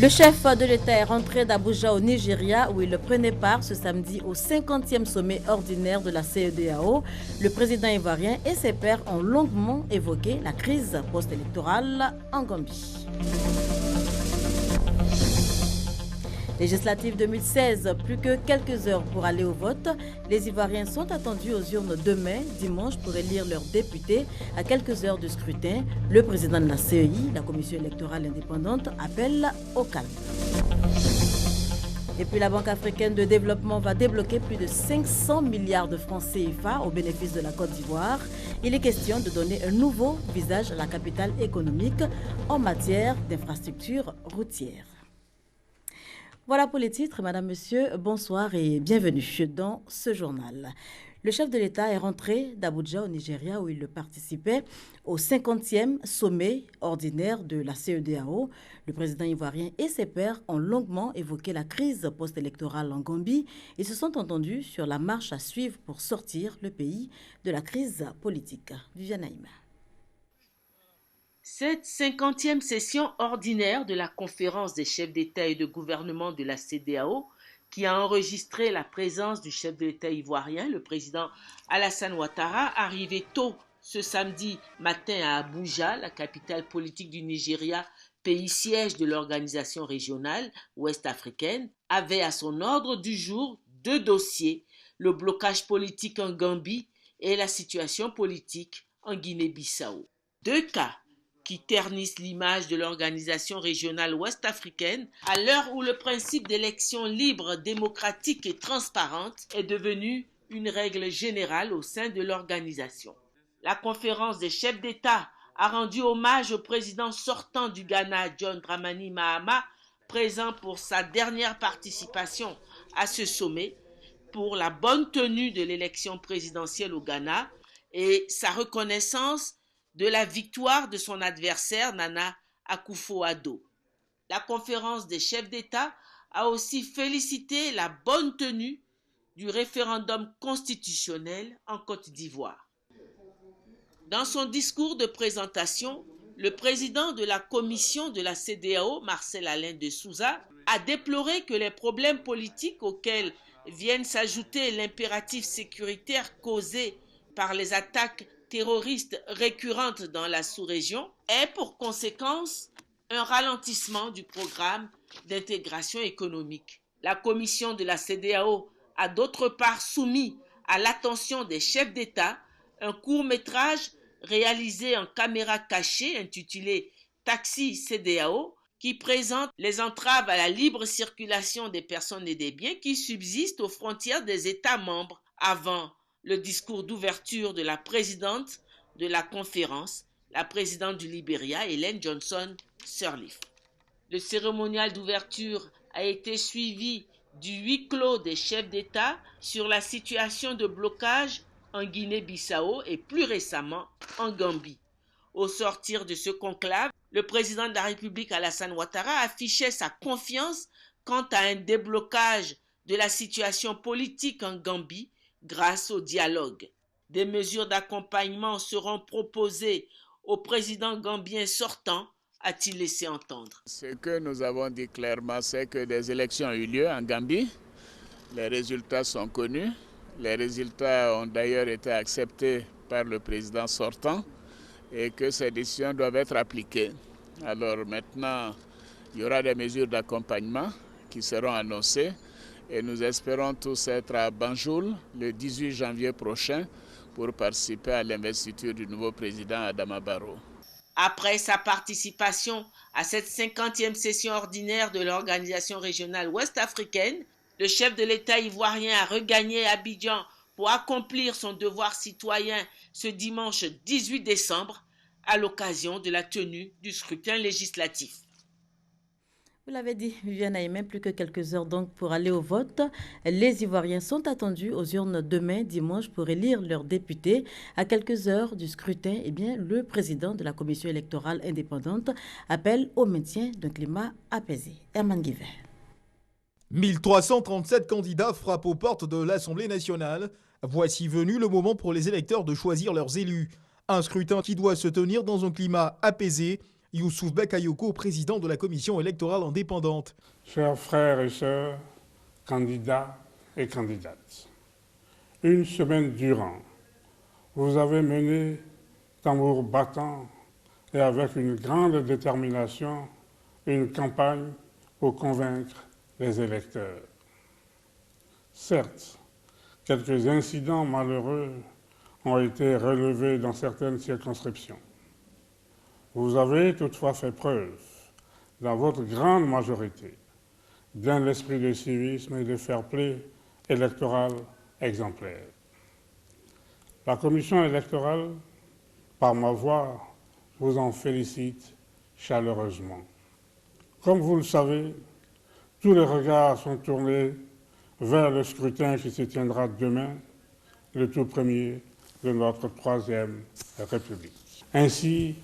Le chef de l'État est rentré d'Abuja au Nigeria où il prenait part ce samedi au 50e sommet ordinaire de la CEDEAO. Le président ivoirien et ses pairs ont longuement évoqué la crise post-électorale en Gambie. Législative 2016, plus que quelques heures pour aller au vote. Les Ivoiriens sont attendus aux urnes demain, dimanche, pour élire leurs députés. À quelques heures du scrutin, le président de la CEI, la Commission électorale indépendante, appelle au calme. Et puis la Banque africaine de développement va débloquer plus de 500 milliards de francs CFA au bénéfice de la Côte d'Ivoire. Il est question de donner un nouveau visage à la capitale économique en matière d'infrastructures routières. Voilà pour les titres. Madame, Monsieur, bonsoir et bienvenue dans ce journal. Le chef de l'État est rentré d'Abuja au Nigeria où il participait au 50e sommet ordinaire de la CEDEAO. Le président ivoirien et ses pairs ont longuement évoqué la crise post-électorale en Gambie. Ils se sont entendus sur la marche à suivre pour sortir le pays de la crise politique. Viviane Aïma. Cette 50e session ordinaire de la conférence des chefs d'État et de gouvernement de la CEDEAO, qui a enregistré la présence du chef de l'État ivoirien, le président Alassane Ouattara, arrivé tôt ce samedi matin à Abuja, la capitale politique du Nigeria, pays siège de l'organisation régionale ouest-africaine, avait à son ordre du jour deux dossiers, le blocage politique en Gambie et la situation politique en Guinée-Bissau. Deux cas qui ternissent l'image de l'organisation régionale ouest-africaine à l'heure où le principe d'élection libre, démocratique et transparente est devenu une règle générale au sein de l'organisation. La conférence des chefs d'État a rendu hommage au président sortant du Ghana, John Dramani Mahama, présent pour sa dernière participation à ce sommet, pour la bonne tenue de l'élection présidentielle au Ghana et sa reconnaissance de la victoire de son adversaire Nana Akufo-Addo. La conférence des chefs d'État a aussi félicité la bonne tenue du référendum constitutionnel en Côte d'Ivoire. Dans son discours de présentation, le président de la commission de la CEDEAO, Marcel Alain de Souza, a déploré que les problèmes politiques auxquels viennent s'ajouter l'impératif sécuritaire causé par les attaques terroristes récurrentes dans la sous-région ait pour conséquence un ralentissement du programme d'intégration économique. La commission de la CEDEAO a d'autre part soumis à l'attention des chefs d'État un court-métrage réalisé en caméra cachée intitulé Taxi CEDEAO qui présente les entraves à la libre circulation des personnes et des biens qui subsistent aux frontières des États membres avant le discours d'ouverture de la présidente de la conférence, la présidente du Libéria, Ellen Johnson Sirleaf. Le cérémonial d'ouverture a été suivi du huis clos des chefs d'État sur la situation de blocage en Guinée-Bissau et plus récemment en Gambie. Au sortir de ce conclave, le président de la République Alassane Ouattara affichait sa confiance quant à un déblocage de la situation politique en Gambie grâce au dialogue. Des mesures d'accompagnement seront proposées au président gambien sortant, a-t-il laissé entendre. Ce que nous avons dit clairement, c'est que des élections ont eu lieu en Gambie. Les résultats sont connus. Les résultats ont d'ailleurs été acceptés par le président sortant et que ces décisions doivent être appliquées. Alors maintenant, il y aura des mesures d'accompagnement qui seront annoncées. Et nous espérons tous être à Banjul le 18 janvier prochain pour participer à l'investiture du nouveau président Adama Barrow. Après sa participation à cette 50e session ordinaire de l'organisation régionale ouest-africaine, le chef de l'État ivoirien a regagné Abidjan pour accomplir son devoir citoyen ce dimanche 18 décembre à l'occasion de la tenue du scrutin législatif. Vous l'avez dit, Viviane Aïma, plus que quelques heures donc pour aller au vote. Les Ivoiriens sont attendus aux urnes demain, dimanche, pour élire leurs députés. À quelques heures du scrutin, le président de la Commission électorale indépendante appelle au maintien d'un climat apaisé. Herman Guivet. 1337 candidats frappent aux portes de l'Assemblée nationale. Voici venu le moment pour les électeurs de choisir leurs élus. Un scrutin qui doit se tenir dans un climat apaisé. Youssouf Bakayoko, président de la commission électorale indépendante. Chers frères et sœurs, candidats et candidates, une semaine durant, vous avez mené tambour battant et avec une grande détermination une campagne pour convaincre les électeurs. Certes, quelques incidents malheureux ont été relevés dans certaines circonscriptions. Vous avez toutefois fait preuve, dans votre grande majorité, d'un esprit de civisme et de fair-play électoral exemplaire. La commission électorale, par ma voix, vous en félicite chaleureusement. Comme vous le savez, tous les regards sont tournés vers le scrutin qui se tiendra demain, le tout premier de notre troisième République. Ainsi,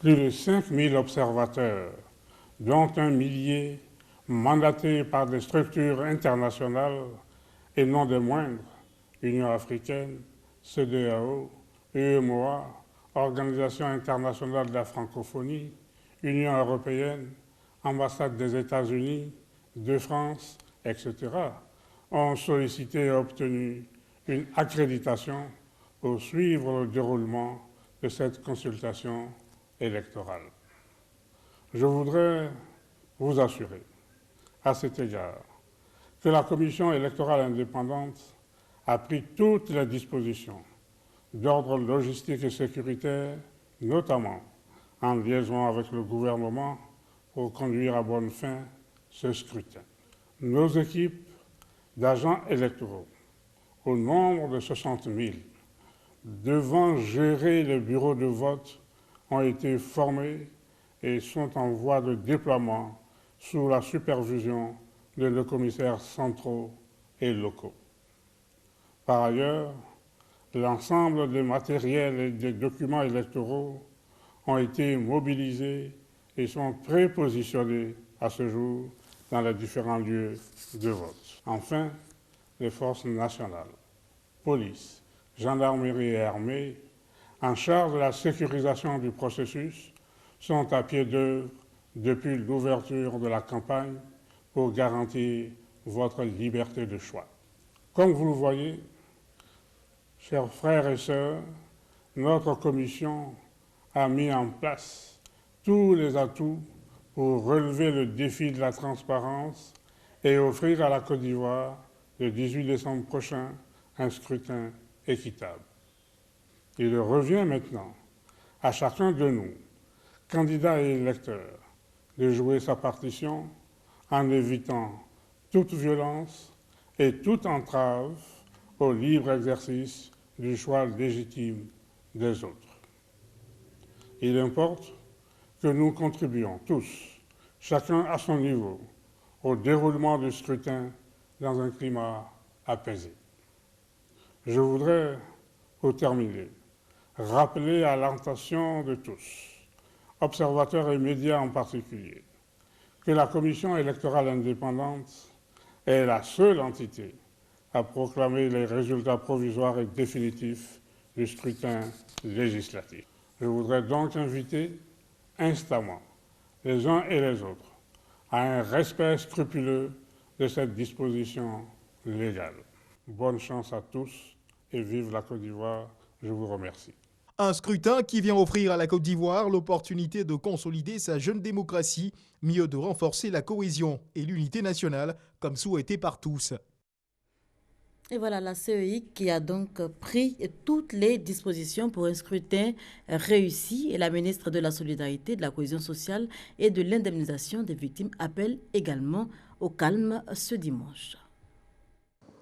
plus de 5000 observateurs, dont 1 millier mandatés par des structures internationales et non des moindres, Union africaine, CEDEAO, UEMOA, Organisation internationale de la francophonie, Union européenne, ambassade des États-Unis, de France, etc., ont sollicité et obtenu une accréditation pour suivre le déroulement de cette consultation électorale. Je voudrais vous assurer, à cet égard, que la Commission électorale indépendante a pris toutes les dispositions d'ordre logistique et sécuritaire, notamment en liaison avec le gouvernement, pour conduire à bonne fin ce scrutin. Nos équipes d'agents électoraux, au nombre de 60 000, devant gérer le bureau de vote, ont été formés et sont en voie de déploiement sous la supervision de nos commissaires centraux et locaux. Par ailleurs, l'ensemble des matériels et des documents électoraux ont été mobilisés et sont prépositionnés à ce jour dans les différents lieux de vote. Enfin, les forces nationales, police, gendarmerie et armée, en charge de la sécurisation du processus, sont à pied d'œuvre depuis l'ouverture de la campagne pour garantir votre liberté de choix. Comme vous le voyez, chers frères et sœurs, notre commission a mis en place tous les atouts pour relever le défi de la transparence et offrir à la Côte d'Ivoire, le 18 décembre prochain, un scrutin équitable. Il revient maintenant à chacun de nous, candidats et électeurs, de jouer sa partition en évitant toute violence et toute entrave au libre exercice du choix légitime des autres. Il importe que nous contribuions tous, chacun à son niveau, au déroulement du scrutin dans un climat apaisé. Je voudrais, pour terminer, rappeler à l'attention de tous, observateurs et médias en particulier, que la Commission électorale indépendante est la seule entité à proclamer les résultats provisoires et définitifs du scrutin législatif. Je voudrais donc inviter instamment les uns et les autres à un respect scrupuleux de cette disposition légale. Bonne chance à tous et vive la Côte d'Ivoire. Je vous remercie. Un scrutin qui vient offrir à la Côte d'Ivoire l'opportunité de consolider sa jeune démocratie, mieux de renforcer la cohésion et l'unité nationale, comme souhaité par tous. Et voilà la CEI qui a donc pris toutes les dispositions pour un scrutin réussi. Et la ministre de la Solidarité, de la Cohésion sociale et de l'indemnisation des victimes appelle également au calme ce dimanche.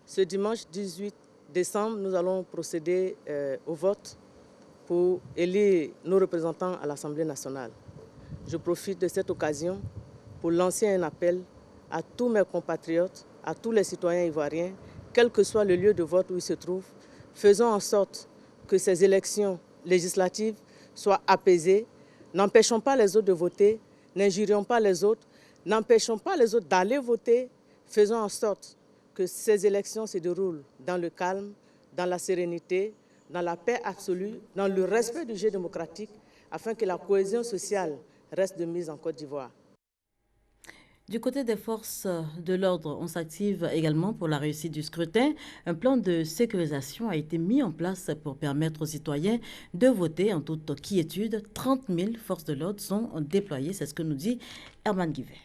Ce dimanche 18 décembre, nous allons procéder au vote pour élire nos représentants à l'Assemblée nationale. Je profite de cette occasion pour lancer un appel à tous mes compatriotes, à tous les citoyens ivoiriens, quel que soit le lieu de vote où ils se trouvent, faisons en sorte que ces élections législatives soient apaisées, n'empêchons pas les autres de voter, n'injurions pas les autres, n'empêchons pas les autres d'aller voter, faisons en sorte que ces élections se déroulent dans le calme, dans la sérénité, dans la paix absolue, dans le respect du jeu démocratique, afin que la cohésion sociale reste de mise en Côte d'Ivoire. Du côté des forces de l'ordre, on s'active également pour la réussite du scrutin. Un plan de sécurisation a été mis en place pour permettre aux citoyens de voter en toute quiétude. 30 000 forces de l'ordre sont déployées, c'est ce que nous dit Herman Guivet.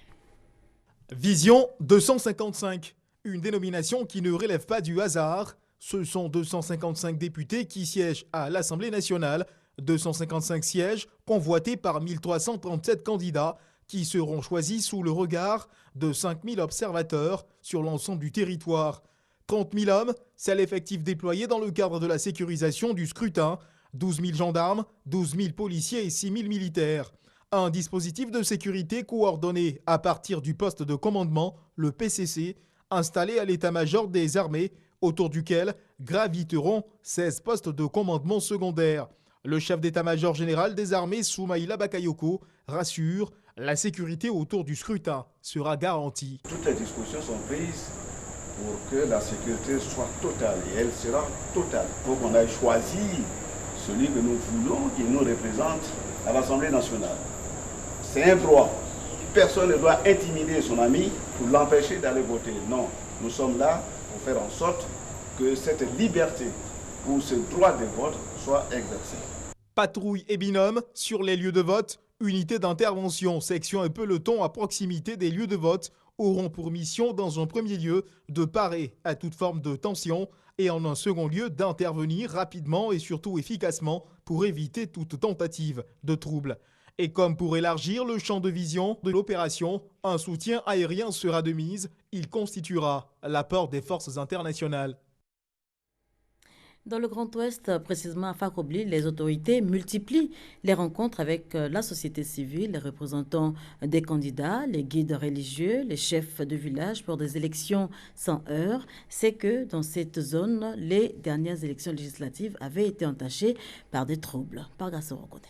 Vision 255, une dénomination qui ne relève pas du hasard. Ce sont 255 députés qui siègent à l'Assemblée nationale, 255 sièges convoités par 1337 candidats qui seront choisis sous le regard de 5 000 observateurs sur l'ensemble du territoire. 30 000 hommes, c'est l'effectif déployé dans le cadre de la sécurisation du scrutin. 12 000 gendarmes, 12 000 policiers et 6 000 militaires. Un dispositif de sécurité coordonné à partir du poste de commandement, le PCC, installé à l'état-major des armées, autour duquel graviteront 16 postes de commandement secondaires. Le chef d'état-major général des armées, Soumaïla Bakayoko, rassure, la sécurité autour du scrutin sera garantie. Toutes les dispositions sont prises pour que la sécurité soit totale et elle sera totale. Il faut qu'on aille choisir celui que nous voulons, qui nous représente à l'Assemblée nationale. C'est un droit. Personne ne doit intimider son ami pour l'empêcher d'aller voter. Non, nous sommes là pour faire en sorte que cette liberté ou ce droit de vote soit exercé. Patrouille et binôme sur les lieux de vote, unités d'intervention, section et peloton à proximité des lieux de vote auront pour mission dans un premier lieu de parer à toute forme de tension et en un second lieu d'intervenir rapidement et surtout efficacement pour éviter toute tentative de trouble. Et comme pour élargir le champ de vision de l'opération, un soutien aérien sera de mise. Il constituera l'apport des forces internationales. Dans le Grand Ouest, précisément à Fakobli, les autorités multiplient les rencontres avec la société civile, les représentants des candidats, les guides religieux, les chefs de village pour des élections sans heurts. C'est que dans cette zone, les dernières élections législatives avaient été entachées par des troubles. Par Gassoro-Kodé.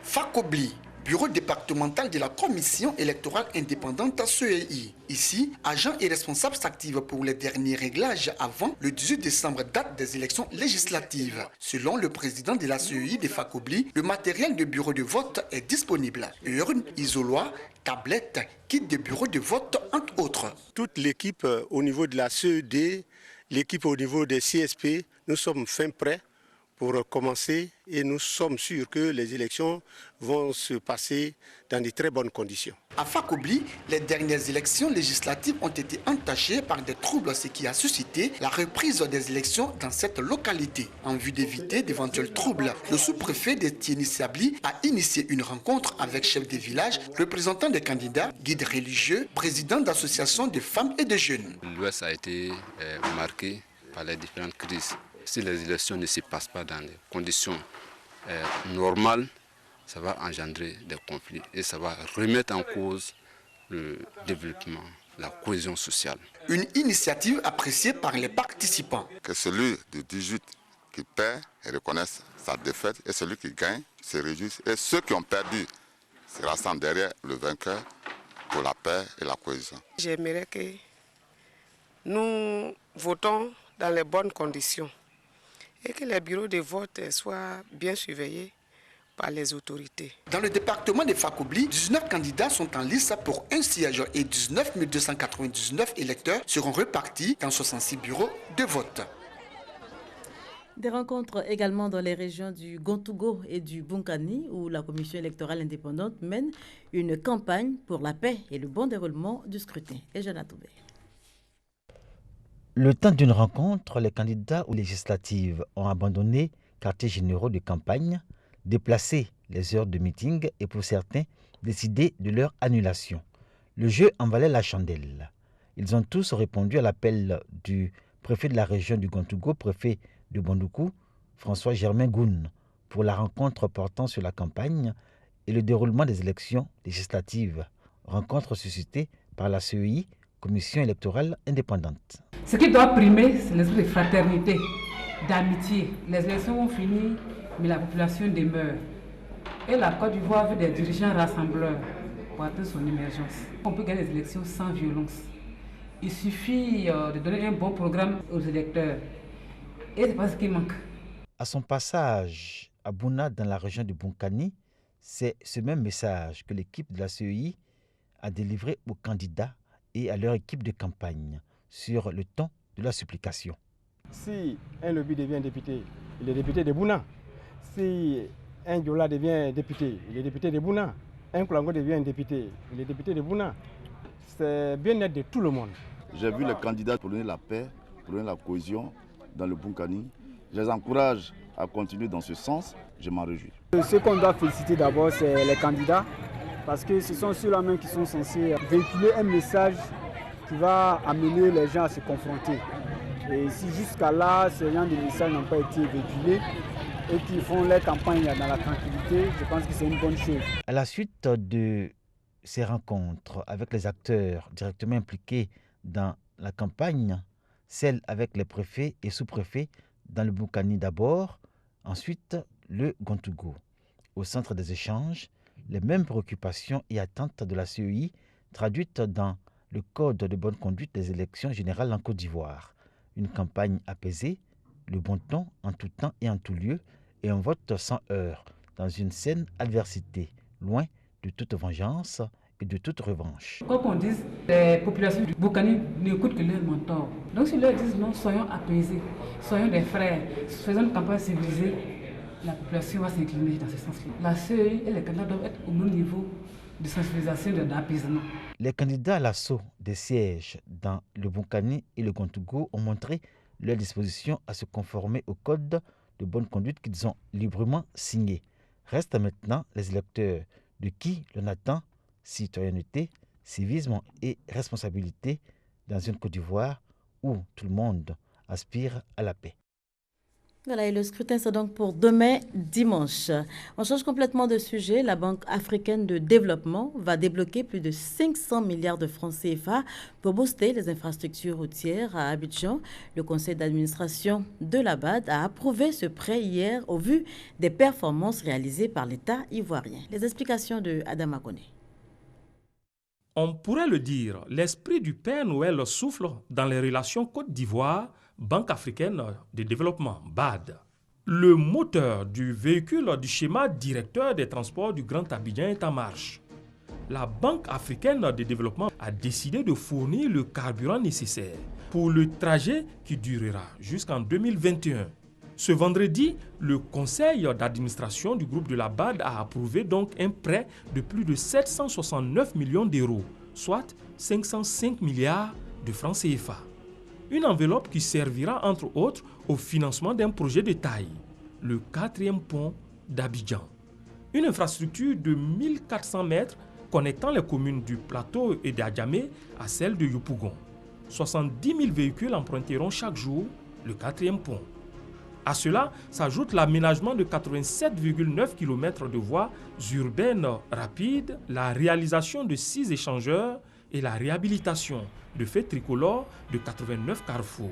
Fakobli, bureau départemental de la commission électorale indépendante CEI. Ici, agents et responsables s'activent pour les derniers réglages avant le 18 décembre, date des élections législatives. Selon le président de la CEI de Fakobli, le matériel de bureau de vote est disponible. Urnes, isoloirs, tablettes, kits de bureau de vote, entre autres. Toute l'équipe au niveau de la CED, l'équipe au niveau des CSP, nous sommes fin prêts pour commencer et nous sommes sûrs que les élections vont se passer dans de très bonnes conditions. À Fakobli, les dernières élections législatives ont été entachées par des troubles, ce qui a suscité la reprise des élections dans cette localité. En vue d'éviter d'éventuels troubles, le sous-préfet de Tieni Sabli a initié une rencontre avec chefs de village, représentants des candidats, guides religieux, présidents d'associations de femmes et de jeunes. L'Ouest a été marqué par les différentes crises. Si les élections ne se passent pas dans les conditions normales, ça va engendrer des conflits et ça va remettre en cause le développement, la cohésion sociale. Une initiative appréciée par les participants. Que celui du 18 qui perd et reconnaisse sa défaite et celui qui gagne se réjouisse. Et ceux qui ont perdu se rassemblent derrière le vainqueur pour la paix et la cohésion. J'aimerais que nous votons dans les bonnes conditions et que les bureaux de vote soient bien surveillés par les autorités. Dans le département de Fakobli, 19 candidats sont en lice pour un siège et 19 299 électeurs seront repartis dans 66 bureaux de vote. Des rencontres également dans les régions du Gontougo et du Bunkani où la commission électorale indépendante mène une campagne pour la paix et le bon déroulement du scrutin. Et Jeanne Toubé. Le temps d'une rencontre, les candidats aux législatives ont abandonné quartiers généraux de campagne, déplacé les heures de meeting et pour certains, décidé de leur annulation. Le jeu en valait la chandelle. Ils ont tous répondu à l'appel du préfet de la région du Gontougo, préfet de Bondoukou, François Germain Goun, pour la rencontre portant sur la campagne et le déroulement des élections législatives. Rencontre suscitée par la CEI, Commission électorale indépendante. Ce qui doit primer, c'est l'esprit de fraternité, d'amitié. Les élections vont finir, mais la population demeure. Et la Côte d'Ivoire veut des dirigeants rassembleurs pour atteindre son émergence. On peut gagner les élections sans violence. Il suffit de donner un bon programme aux électeurs. Et c'est pas ce qui manque. À son passage à Bouna, dans la région de Bunkani, C'est ce même message que l'équipe de la CEI a délivré aux candidats et à leur équipe de campagne sur le ton de la supplication. Si un Lobby devient député, il est député de Bouna. Si un Diola devient député, il est député de Bouna. Un Koulango devient député, il est député de Bouna. C'est bien-être de tout le monde. J'ai vu les candidats pour donner la paix, pour donner la cohésion dans le Bunkani. Je les encourage à continuer dans ce sens. Je m'en réjouis. Ce qu'on doit féliciter d'abord, c'est les candidats, parce que ce sont ceux-là même qui sont censés véhiculer un message qui va amener les gens à se confronter. Et si jusqu'à là, ces gens de messages n'ont pas été véhiculés et qu'ils font leur campagne dans la tranquillité, je pense que c'est une bonne chose. À la suite de ces rencontres avec les acteurs directement impliqués dans la campagne, celles avec les préfets et sous-préfets dans le Bunkani d'abord, ensuite le Gontougo. Au centre des échanges, les mêmes préoccupations et attentes de la CEI traduites dans le Code de bonne conduite des élections générales en Côte d'Ivoire. Une campagne apaisée, le bon ton en tout temps et en tout lieu, et un vote sans heurts, dans une saine adversité, loin de toute vengeance et de toute revanche. Quoi qu'on dise, les populations du Bunkani n'écoutent que leurs mentors. Donc s'ils leur disent non, soyons apaisés, soyons des frères, faisons une campagne civilisée, la population va s'incliner dans ce sens-là. La CEI et les candidats doivent être au même niveau de sensibilisation et d'apaisement. Les candidats à l'assaut des sièges dans le Bunkani et le Gontougo ont montré leur disposition à se conformer au code de bonne conduite qu'ils ont librement signé. Restent maintenant les électeurs de qui l'on attend citoyenneté, civisme et responsabilité dans une Côte d'Ivoire où tout le monde aspire à la paix. Voilà, et le scrutin, c'est donc pour demain, dimanche. On change complètement de sujet. La Banque africaine de développement va débloquer plus de 500 milliards de francs CFA pour booster les infrastructures routières à Abidjan. Le conseil d'administration de la BAD a approuvé ce prêt hier au vu des performances réalisées par l'État ivoirien. Les explications de Adama Koné. On pourrait le dire, l'esprit du Père Noël souffle dans les relations Côte d'Ivoire, Banque africaine de développement, BAD. Le moteur du véhicule du schéma directeur des transports du Grand Abidjan est en marche. La Banque africaine de développement a décidé de fournir le carburant nécessaire pour le trajet qui durera jusqu'en 2021. Ce vendredi, le conseil d'administration du groupe de la BAD a approuvé donc un prêt de plus de 769 millions d'euros, soit 505 milliards de francs CFA. Une enveloppe qui servira entre autres au financement d'un projet de taille, le 4e pont d'Abidjan. Une infrastructure de 1400 mètres connectant les communes du Plateau et d'Adjamé à celle de Yopougon. 70 000 véhicules emprunteront chaque jour le 4e pont. À cela s'ajoute l'aménagement de 87,9 km de voies urbaines rapides, la réalisation de 6 échangeurs et la réhabilitation de faits tricolores de 89 carrefours.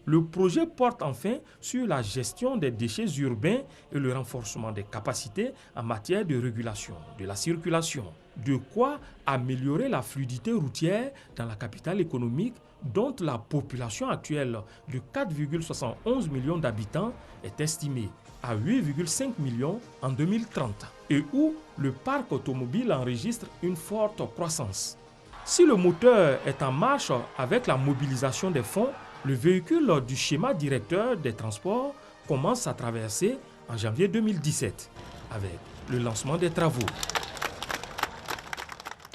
Le projet porte enfin sur la gestion des déchets urbains et le renforcement des capacités en matière de régulation de la circulation. De quoi améliorer la fluidité routière dans la capitale économique dont la population actuelle de 4,71 millions d'habitants est estimée à 8,5 millions en 2030 et où le parc automobile enregistre une forte croissance. Si le moteur est en marche avec la mobilisation des fonds, le véhicule du schéma directeur des transports commence à traverser en janvier 2017 avec le lancement des travaux.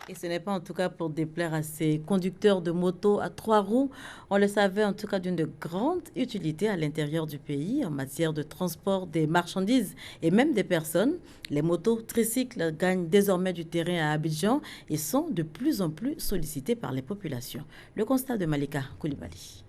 Et ce n'est pas en tout cas pour déplaire à ces conducteurs de motos à 3 roues. On le savait en tout cas d'une grande utilité à l'intérieur du pays en matière de transport des marchandises et même des personnes. Les motos tricycles gagnent désormais du terrain à Abidjan et sont de plus en plus sollicités par les populations. Le constat de Malika Koulibaly.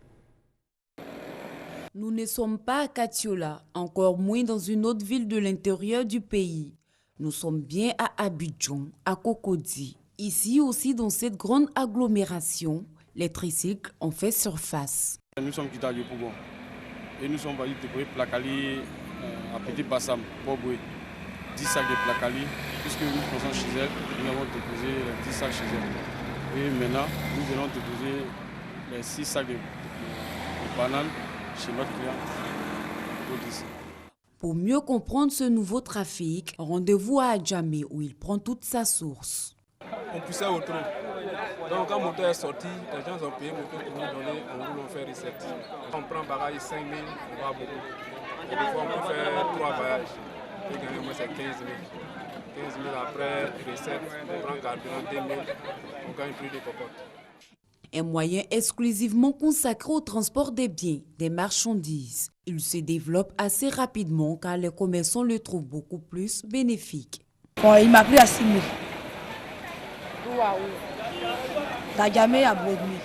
Nous ne sommes pas à Katiola, encore moins dans une autre ville de l'intérieur du pays. Nous sommes bien à Abidjan, à Cocody. Ici aussi, dans cette grande agglomération, les tricycles ont fait surface. Nous sommes quittés à Yopougon et nous sommes venus déposer Plakali à Petit Bassam pour Boué. 10 sacs de Plakali, puisque nous pensons chez elle, nous avons déposé les 10 sacs chez elle. Et maintenant, nous allons déposer les 6 sacs de bananes chez notre client. Pour mieux comprendre ce nouveau trafic, rendez-vous à Adjamé où il prend toute sa source. On poussait au trou. Donc quand le moteur est sorti, les gens ont payé le moteur pour nous donner, on fait recette. On prend bagage 5 000, on va beaucoup. Et des fois on peut faire 3 voyages. Et gagner moins c'est 15 000. 15 000 après recette, on prend carburant 2 000, on gagne plus de cocottes. Un moyen exclusivement consacré au transport des biens, des marchandises. Il se développe assez rapidement car les commerçants le trouvent beaucoup plus bénéfique. Bon, il m'a pris à 6 000. D'Adjamé à Brodmi.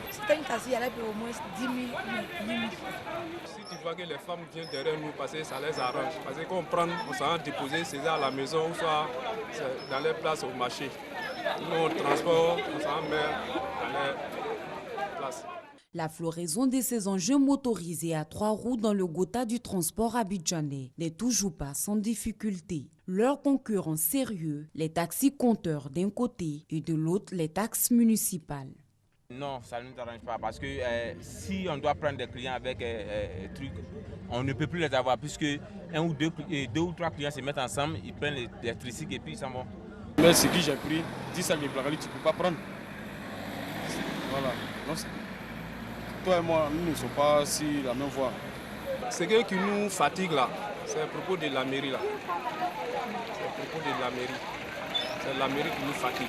C'était une taxi, elle avait au moins 10 000, 8 000. Si tu vois que les femmes viennent derrière nous parce que ça les arrange. Parce qu'on prend, on s'en déposer, c'est à la maison ou soit dans les places au marché. Nous, on transporte, on s'en met dans les places. La floraison de ces engins motorisés à 3 roues dans le Gotha du transport abidjanais n'est toujours pas sans difficulté. Leurs concurrents sérieux, les taxis compteurs d'un côté et de l'autre les taxes municipales. Non, ça ne nous arrange pas parce que si on doit prendre des clients avec trucs, on ne peut plus les avoir puisque deux ou trois clients se mettent ensemble, ils prennent les tricycles et puis ils s'en vont. Mais ce que j'ai pris, 10 sacs de placali, tu ne peux pas prendre. Voilà. Non, toi et moi, nous ne sommes pas sur la même voie. Ce qui nous fatigue là, c'est à propos de la mairie là. C'est à propos de la mairie. C'est la mairie qui nous fatigue.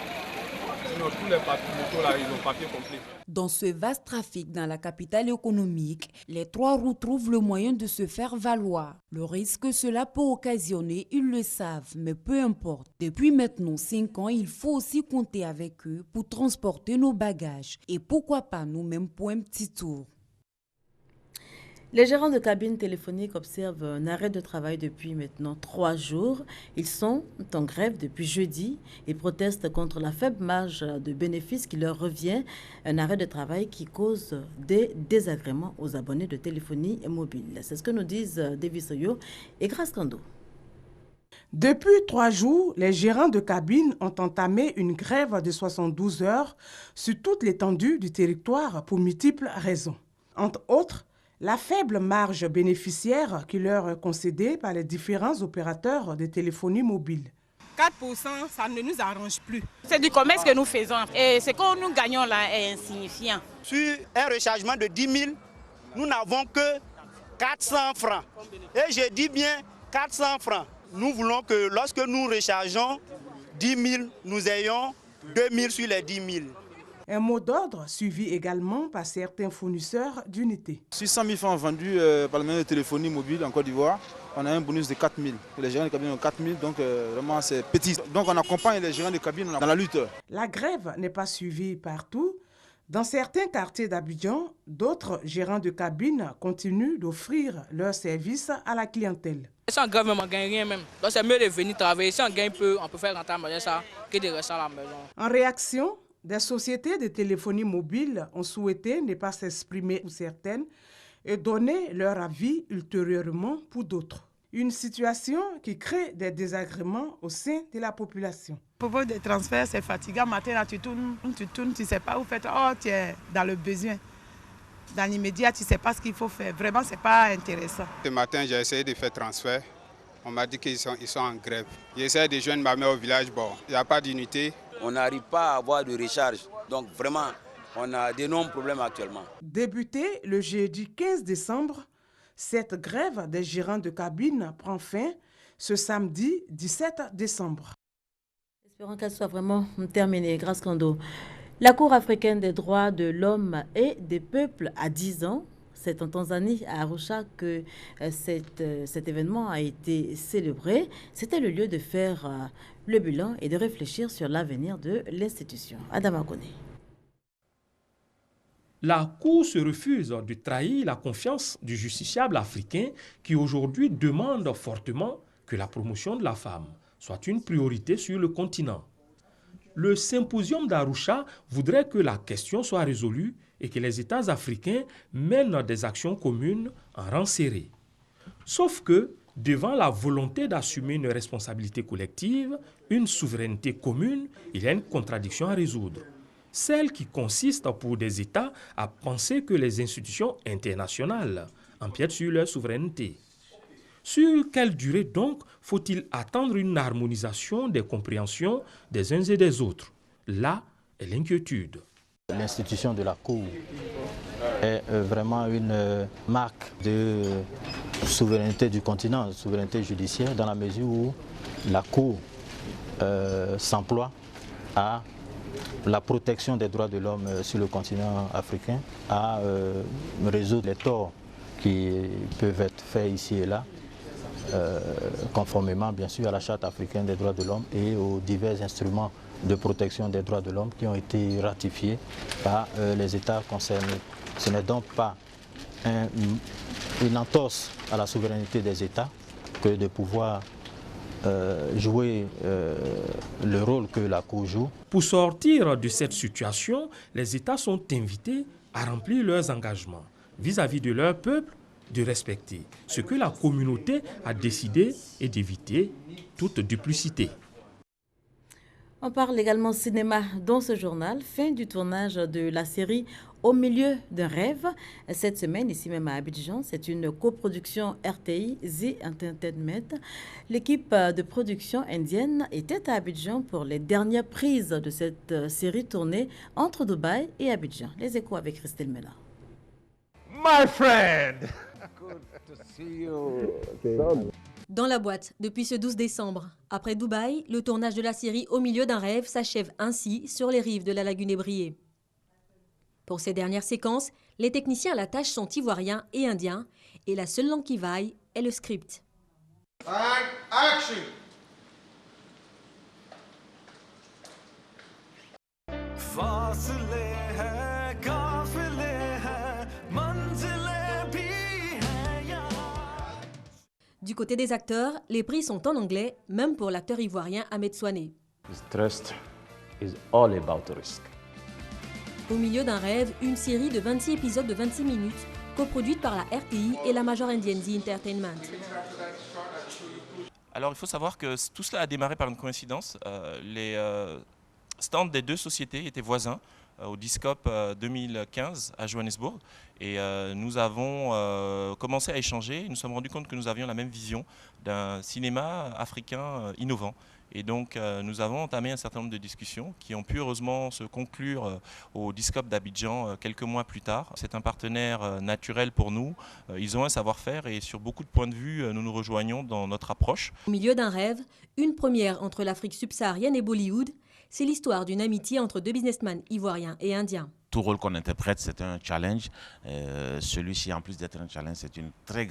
Sinon, tous les motos là, ils ont papier complet. Dans ce vaste trafic dans la capitale économique, les 3 roues trouvent le moyen de se faire valoir. Le risque que cela peut occasionner, ils le savent, mais peu importe. Depuis maintenant 5 ans, il faut aussi compter avec eux pour transporter nos bagages. Et pourquoi pas nous-mêmes pour un petit tour. Les gérants de cabines téléphoniques observent un arrêt de travail depuis maintenant 3 jours. Ils sont en grève depuis jeudi. Ils protestent contre la faible marge de bénéfices qui leur revient. Un arrêt de travail qui cause des désagréments aux abonnés de téléphonie mobile. C'est ce que nous disent Davis Oyo et Grace Kando. Depuis 3 jours, les gérants de cabines ont entamé une grève de 72 heures sur toute l'étendue du territoire pour multiples raisons. Entre autres, la faible marge bénéficiaire qui leur est concédée par les différents opérateurs de téléphonie mobile. 4%, ça ne nous arrange plus. C'est du commerce que nous faisons et ce que nous gagnons là est insignifiant. Sur un rechargement de 10 000, nous n'avons que 400 francs. Et je dis bien 400 francs. Nous voulons que lorsque nous rechargeons 10 000, nous ayons 2 000 sur les 10 000. Un mot d'ordre suivi également par certains fournisseurs d'unités. 600 000 francs vendus par le ministère de téléphonie mobile en Côte d'Ivoire. On a un bonus de 4 000. Les gérants de cabine ont 4 000, donc vraiment c'est petit. Donc on accompagne les gérants de cabine dans la lutte. La grève n'est pas suivie partout. Dans certains quartiers d'Abidjan, d'autres gérants de cabine continuent d'offrir leurs services à la clientèle. Si on grève, on ne gagne rien même. Donc c'est mieux de venir travailler. Si on gagne peu, on peut faire rentrer ça que de rester à la maison. En réaction, des sociétés de téléphonie mobile ont souhaité ne pas s'exprimer pour certaines et donner leur avis ultérieurement pour d'autres. Une situation qui crée des désagréments au sein de la population. À propos des transferts, c'est fatigant. Matin, là, tu tournes, tu ne sais pas où faire. Oh, tu es dans le besoin. Dans l'immédiat, tu ne sais pas ce qu'il faut faire. Vraiment, ce n'est pas intéressant. Ce matin, j'ai essayé de faire transfert. On m'a dit qu'ils sont en grève. J'essaie de joindre ma mère au village. Bon, il n'y a pas d'unité. On n'arrive pas à avoir de recharge. Donc vraiment, on a d'énormes problèmes actuellement. Débuté le jeudi 15 décembre, cette grève des gérants de cabine prend fin ce samedi 17 décembre. Espérons qu'elle soit vraiment terminée. Grace Kando. La Cour africaine des droits de l'homme et des peuples a 10 ans. C'est en Tanzanie, à Arusha, que cet événement a été célébré. C'était le lieu de faire le bilan et de réfléchir sur l'avenir de l'institution. Adama Kone. La Cour se refuse de trahir la confiance du justiciable africain qui aujourd'hui demande fortement que la promotion de la femme soit une priorité sur le continent. Le symposium d'Arusha voudrait que la question soit résolue et que les États africains mènent des actions communes en rang serré. Sauf que, devant la volonté d'assumer une responsabilité collective, une souveraineté commune, il y a une contradiction à résoudre. Celle qui consiste pour des États à penser que les institutions internationales empiètent sur leur souveraineté. Sur quelle durée donc faut-il attendre une harmonisation des compréhensions des uns et des autres? Là est l'inquiétude. L'institution de la Cour est vraiment une marque de souveraineté du continent, souveraineté judiciaire, dans la mesure où la Cour s'emploie à la protection des droits de l'homme sur le continent africain, à résoudre les torts qui peuvent être faits ici et là, conformément bien sûr à la Charte africaine des droits de l'homme et aux divers instruments de protection des droits de l'homme qui ont été ratifiés par les États concernés. Ce n'est donc pas une entorse à la souveraineté des États que de pouvoir jouer le rôle que la Cour joue. Pour sortir de cette situation, les États sont invités à remplir leurs engagements vis-à-vis de leur peuple, de respecter ce que la communauté a décidé et d'éviter toute duplicité. On parle également cinéma dans ce journal. Fin du tournage de la série Au milieu d'un rêve. Cette semaine, ici même à Abidjan, c'est une coproduction RTI The Entertainment. L'équipe de production indienne était à Abidjan pour les dernières prises de cette série tournée entre Dubaï et Abidjan. Les échos avec Christelle Mela. My friend! Good to see you. Okay. Dans la boîte, depuis ce 12 décembre. Après Dubaï, le tournage de la série Au milieu d'un rêve s'achève ainsi sur les rives de la lagune ébriée. Pour ces dernières séquences, les techniciens à la tâche sont ivoiriens et indiens, et la seule langue qui vaille est le script. And action! Du côté des acteurs, les prix sont en anglais, même pour l'acteur ivoirien Ahmed Souané. Trust is all about risk. Au milieu d'un rêve, une série de 26 épisodes de 26 minutes, coproduite par la RTI et la major indienne The Entertainment. Alors il faut savoir que tout cela a démarré par une coïncidence. Les stands des deux sociétés étaient voisins au Discop 2015 à Johannesburg. Et nous avons commencé à échanger. Nous nous sommes rendus compte que nous avions la même vision d'un cinéma africain innovant. Et donc nous avons entamé un certain nombre de discussions qui ont pu heureusement se conclure au Discop d'Abidjan quelques mois plus tard. C'est un partenaire naturel pour nous. Ils ont un savoir-faire et sur beaucoup de points de vue, nous nous rejoignons dans notre approche. Au milieu d'un rêve, une première entre l'Afrique subsaharienne et Bollywood, c'est l'histoire d'une amitié entre deux businessmen ivoiriens et indiens. Tout rôle qu'on interprète, c'est un challenge. Celui-ci, en plus d'être un challenge, c'est une très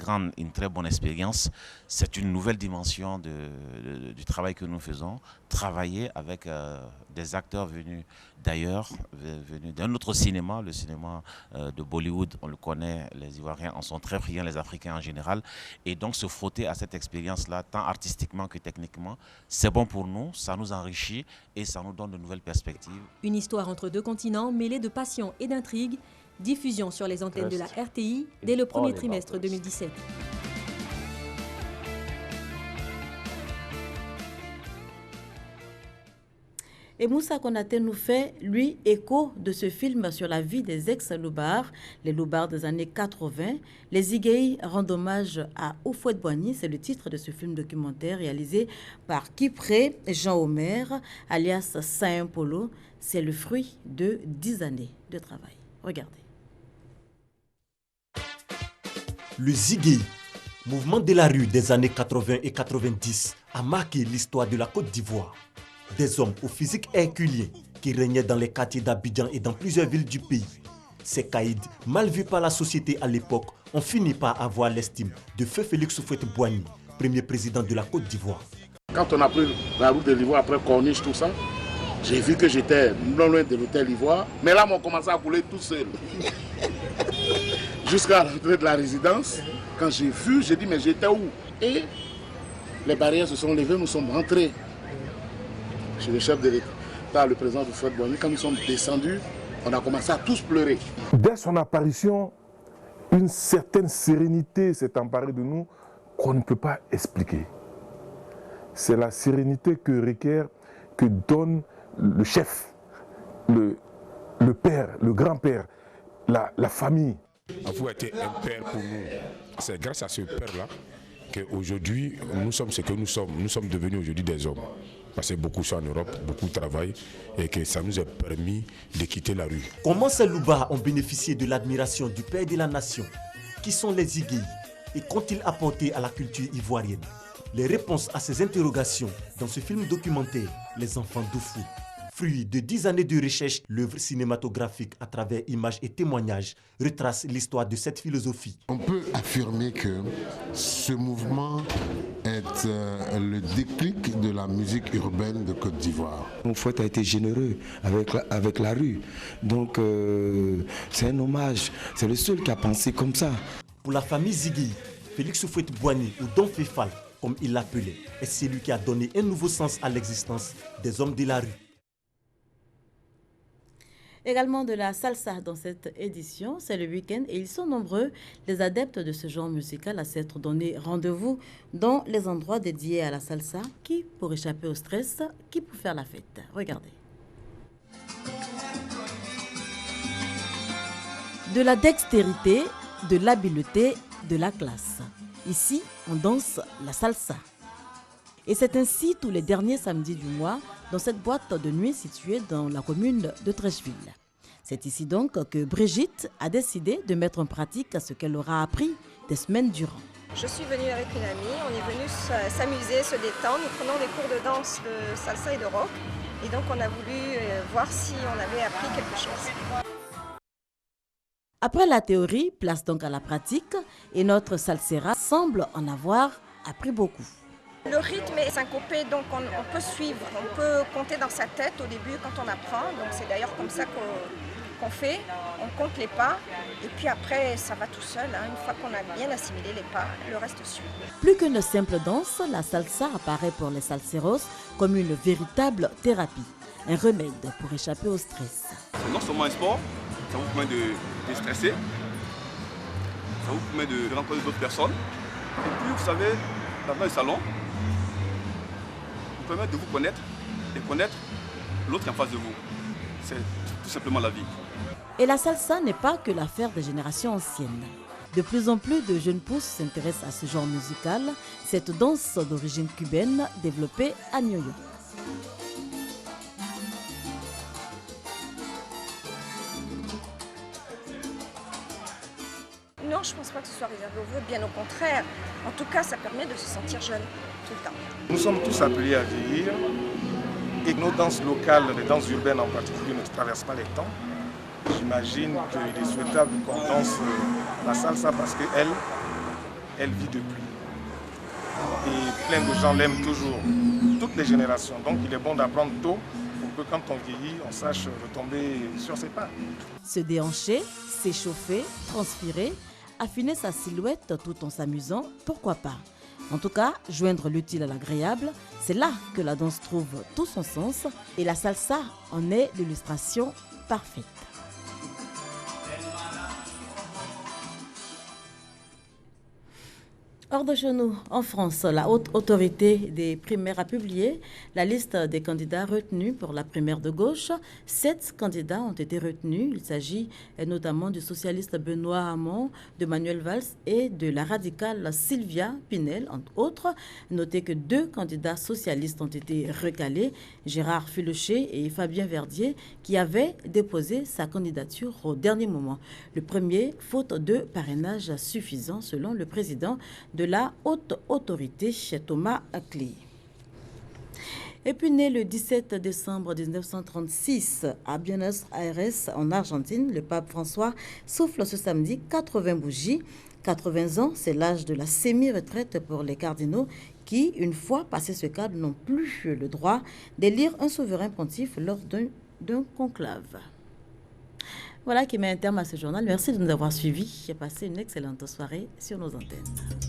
bonne expérience. C'est une nouvelle dimension du travail que nous faisons. Travailler avec des acteurs venus d'ailleurs, venus d'un autre cinéma, le cinéma de Bollywood, on le connaît, les Ivoiriens en sont très friands, les Africains en général. Et donc se frotter à cette expérience-là, tant artistiquement que techniquement, c'est bon pour nous, ça nous enrichit et ça nous donne de nouvelles perspectives. Une histoire entre deux continents mêlée de passion et d'intrigue, diffusion sur les antennes de la RTI dès le premier trimestre 2017. Et Moussa Konaté nous fait, lui, écho de ce film sur la vie des ex-loubards, les loubards des années 80. Les Igéi rendent hommage à Houphouët-Boigny, c'est le titre de ce film documentaire réalisé par Kipré Jean-Omer, alias Saint-Polo. C'est le fruit de 10 années de travail. Regardez. Le Zigéi, mouvement de la rue des années 80 et 90, a marqué l'histoire de la Côte d'Ivoire. Des hommes au physique herculien qui régnaient dans les quartiers d'Abidjan et dans plusieurs villes du pays. Ces caïds, mal vus par la société à l'époque, ont fini par avoir l'estime de feu Félix Houphouët-Boigny, premier président de la Côte d'Ivoire. Quand on a pris la route de l'Ivoire après Corniche, tout ça, j'ai vu que j'étais non loin de l'hôtel Ivoire. Mais là, on commençait à couler tout seul. Jusqu'à l'entrée de la résidence, quand j'ai vu, j'ai dit mais j'étais où? Et les barrières se sont levées, nous sommes rentrés. Chez le chef de l'État, le président Houphouët-Boigny, quand nous sommes descendus, on a commencé à tous pleurer. Dès son apparition, une certaine sérénité s'est emparée de nous qu'on ne peut pas expliquer. C'est la sérénité que donne le chef, le père, le grand-père, la famille. Vous êtes un père pour nous. C'est grâce à ce père-là qu'aujourd'hui, nous sommes ce que nous sommes. Nous sommes devenus aujourd'hui des hommes. Parce que beaucoup sont en Europe, beaucoup travaillent et que ça nous a permis de quitter la rue. Comment ces Louba ont bénéficié de l'admiration du père de la nation? Qui sont les Iguéi et qu'ont-ils apporté à la culture ivoirienne? Les réponses à ces interrogations dans ce film documentaire Les Enfants d'Oufou. Fruit de 10 années de recherche, l'œuvre cinématographique à travers images et témoignages retrace l'histoire de cette philosophie. On peut affirmer que ce mouvement est le déclic de la musique urbaine de Côte d'Ivoire. Fouette a été généreux avec la rue. Donc c'est un hommage. C'est le seul qui a pensé comme ça. Pour la famille Zigui, Félix Houphouët-Boigny ou Don Féfal, comme il l'appelait, est celui qui a donné un nouveau sens à l'existence des hommes de la rue. Également de la salsa dans cette édition, c'est le week-end et ils sont nombreux, les adeptes de ce genre musical, à s'être donné rendez-vous dans les endroits dédiés à la salsa, qui pour échapper au stress, qui pour faire la fête. Regardez. De la dextérité, de l'habileté, de la classe. Ici, on danse la salsa. Et c'est ainsi tous les derniers samedis du mois dans cette boîte de nuit située dans la commune de Treichville. C'est ici donc que Brigitte a décidé de mettre en pratique ce qu'elle aura appris des semaines durant. Je suis venue avec une amie, on est venu s'amuser, se détendre. Nous prenons des cours de danse, de salsa et de rock. Et donc on a voulu voir si on avait appris quelque chose. Après la théorie, place donc à la pratique et notre salsera semble en avoir appris beaucoup. Le rythme est syncopé, donc on peut suivre, on peut compter dans sa tête au début quand on apprend. Donc c'est d'ailleurs comme ça qu'on fait, on compte les pas et puis après ça va tout seul. Une fois qu'on a bien assimilé les pas, le reste suit. Plus qu'une simple danse, la salsa apparaît pour les salseros comme une véritable thérapie, un remède pour échapper au stress. C'est non seulement un sport, ça vous permet de stresser, ça vous permet de rencontrer d'autres personnes. Et puis vous savez, dans le salon, vous permet de vous connaître et connaître l'autre qui est en face de vous. C'est tout simplement la vie. Et la salsa n'est pas que l'affaire des générations anciennes. De plus en plus de jeunes pousses s'intéressent à ce genre musical, cette danse d'origine cubaine développée à New York. Non, je ne pense pas que ce soit réservé aux vœux, bien au contraire. En tout cas, ça permet de se sentir jeune tout le temps. Nous sommes tous appelés à vieillir et nos danses locales, les danses urbaines en particulier, ne traversent pas les temps. J'imagine qu'il est souhaitable qu'on danse la salsa parce qu'elle vit depuis. Et plein de gens l'aiment toujours, toutes les générations. Donc il est bon d'apprendre tôt pour que quand on vieillit, on sache retomber sur ses pas. Se déhancher, s'échauffer, transpirer, affiner sa silhouette tout en s'amusant, pourquoi pas? En tout cas, joindre l'utile à l'agréable, c'est là que la danse trouve tout son sens et la salsa en est l'illustration parfaite. Hors de chez nous, en France, la haute autorité des primaires a publié la liste des candidats retenus pour la primaire de gauche. 7 candidats ont été retenus. Il s'agit notamment du socialiste Benoît Hamon, de Manuel Valls et de la radicale Sylvia Pinel, entre autres. Notez que 2 candidats socialistes ont été recalés, Gérard Filoché et Fabien Verdier, qui avaient déposé sa candidature au dernier moment. Le premier, faute de parrainage suffisant, selon le président de la haute autorité, Thomas Ackley. Et puis né le 17 décembre 1936 à Buenos Aires, en Argentine, le pape François souffle ce samedi 80 bougies. 80 ans, c'est l'âge de la semi-retraite pour les cardinaux qui, une fois passé ce cap, n'ont plus le droit d'élire un souverain pontife lors d'un conclave. Voilà qui met un terme à ce journal. Merci de nous avoir suivis. J'ai passé une excellente soirée sur nos antennes.